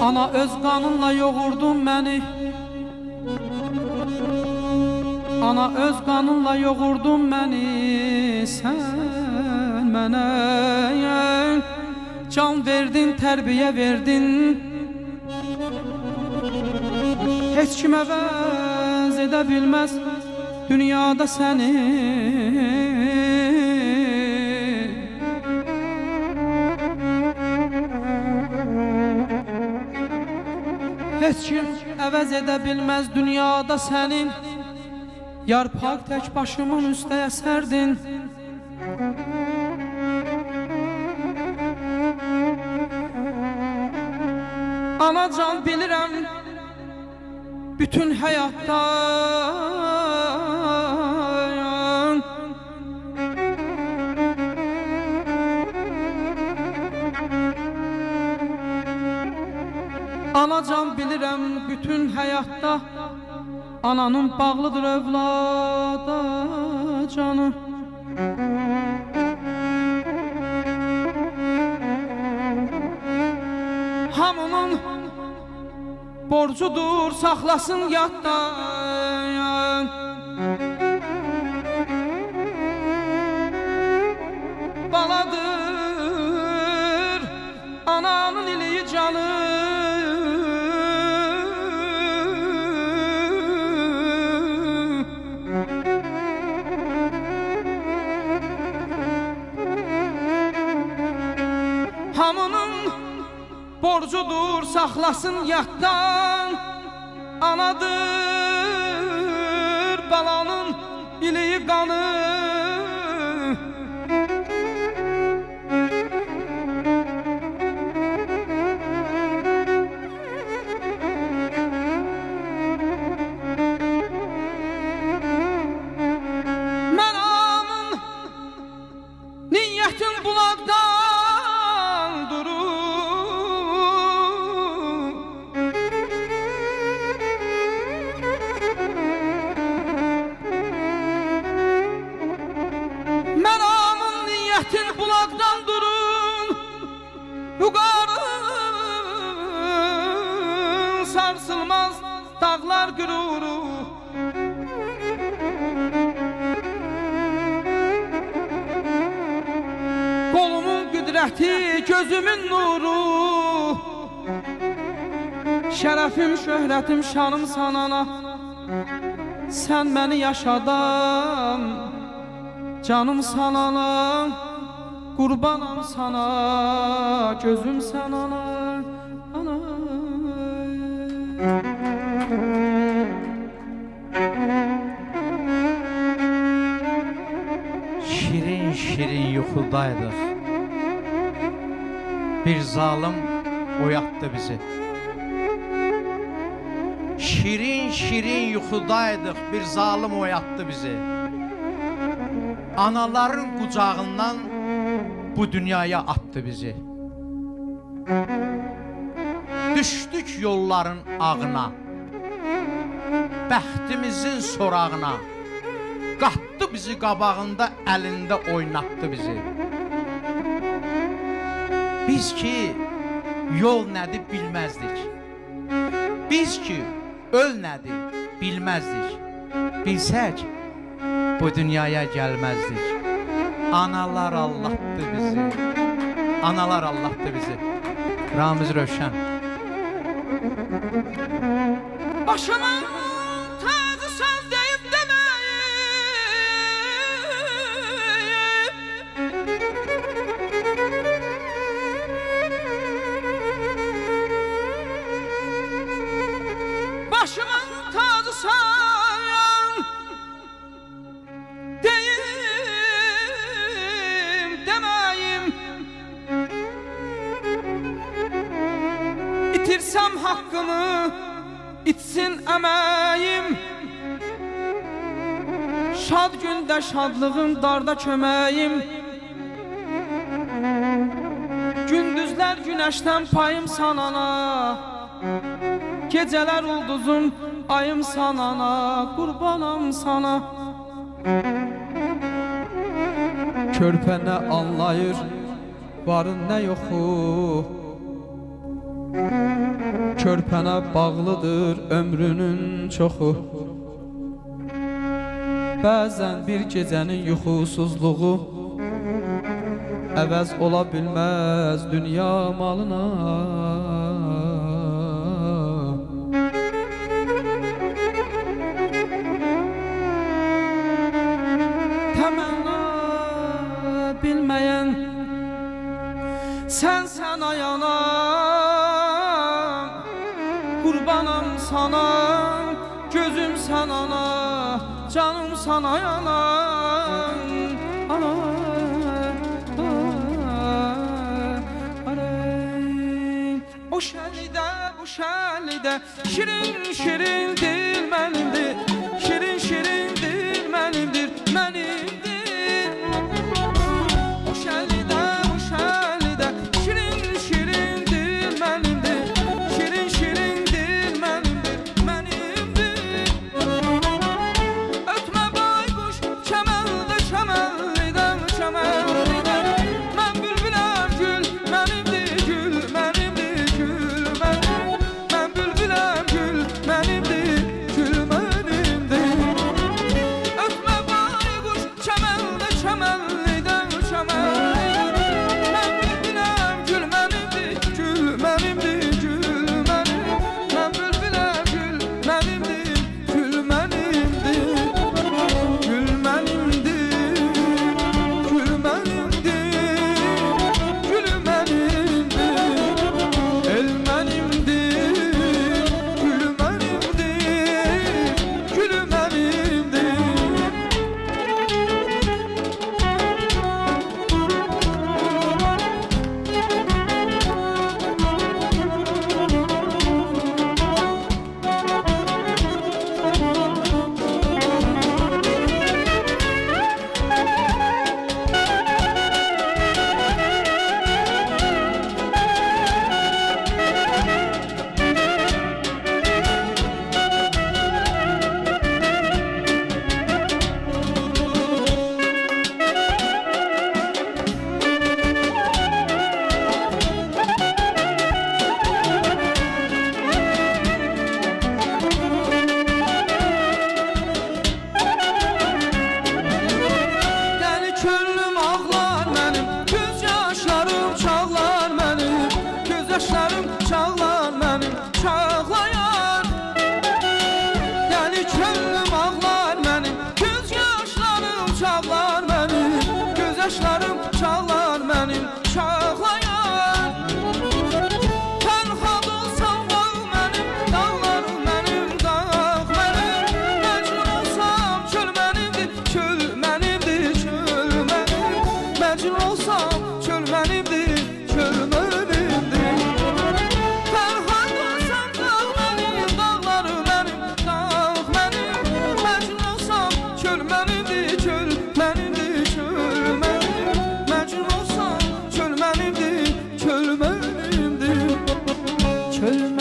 Ana öz qanınla yoğurdun məni. Ana öz qanınla yoğurdun məni. Sən mənə can verdin, tərbiyə verdin. Heç kim əvəz edə bilməz dünyada səni. Heç kim əvəz edə bilməz dünyada sənin. Yarpaq tək başımın üstə əsərdin. Anacan bilirəm bütün həyatda Anacan bilirəm bütün həyatda ananın bağlıdır övlada canı. Hamının borcudur saxlasın yadda. Baladır ananın iliyi canı. Hamının borcudur saxlasın yaddan. Anadır balanın iliyi qanı. Mənamın niyyətin bulaqdan durur. Mənamın niyyətin bulaqdan durur. Yuqarı sarsılmaz dağlar qüruru. Qolumun qüdrəti, gözümün nuru. Şərəfim, şöhrətim, şanım sanana. Sən məni yaşadan, canım sanana. Qurbanam sana, gözüm sanana. Ana. Şirin şirin yuxudaydıq. Bir zalim oyatdı bizi. Şirin şirin yuxudaydıq. Bir zalim oyatdı bizi. Anaların qucağından bu dünyaya attı bizi. Düşdük yolların ağına, bəxtimizin sorağına. Qatdı bizi qabağında, əlində oynatdı bizi. Biz ki yol nədir bilməzdik. Biz ki öl nədir bilməzdik. Bilsək bu dünyaya gəlməzdik. Analar Allah'tı bizi. Analar Allah'tı bizi. Ramiz Rövşən. Başımın tacı sen deyip demeyim. Başımın tacı sen deyip demeyim. İtirsem hakkımı İtsin əməyim. Şad gündə şadlığın, darda köməyim. Gündüzlər günəşdən payım sanana. Gecələr ulduzum, ayım sanana. Qurbanam sana. Körpə nə anlayır, varın nə yoxu. Körpənə bağlıdır ömrünün çoxu. Bəzən bir gecənin yuxusuzluğu əvəz ola bilməz dünya malına. Təmənna bilməyən sən ayana, qurbanam sana, gözüm sən ana, canım sana yana. Ana, o şəlidə, bu şəlidə şirin şirin dil mənimdir, şirin şirin dil mənimdir, mənimdir. O şəlidə, bu şəlidə şirin şirin dil mənimdir, şirin şirin dil mənimdir, mənimdir. Ötmə bayquş çəməldə, çəməllidən, çəməllidən. Mən bülbüləm, gül mənimdir, gül mənimdir, gül mənim. Mən bülbüləm, gül mənimdir, gül mənimdir. Ötmə bayquş çəməldə, çəməllidən, çəməllidən. Mən bülbüləm, gül mənimdir, gül mənimdir, gül mənim. Mən bülbüləm, gül mənimdir, gül mənimdir. Gül mənimdir, gül mənimdir, gül mənimdir. El mənimdir, gül mənimdir, gül mənimdir. Yəni könlüm ağlar mənim, göz yaşlarım çağlar mənim, göz yaşlarım çağlar mənim, çağlayan. Yəni könlüm ağlar mənim, göz yaşlarım çağlar mənim, göz yaşlarım çağlar mənim, çağlayan. Tənha olsam dağ mənim, dağlarım mənim, dağ mənim. Məcnun olsam çöl mənimdir, çöl mənimdir, çöl mənim. Məcnun olsam çöl mənimdir, çöl mənimdir. Tənha olsam dağ mənim, dağlarım mənim, dağ mənim. Məcnun olsam çöl mənimdir, çöl mənimdir, çöl mənim. Məcnun olsam çöl mənimdir, çöl mənimdir, çöl mənimdir.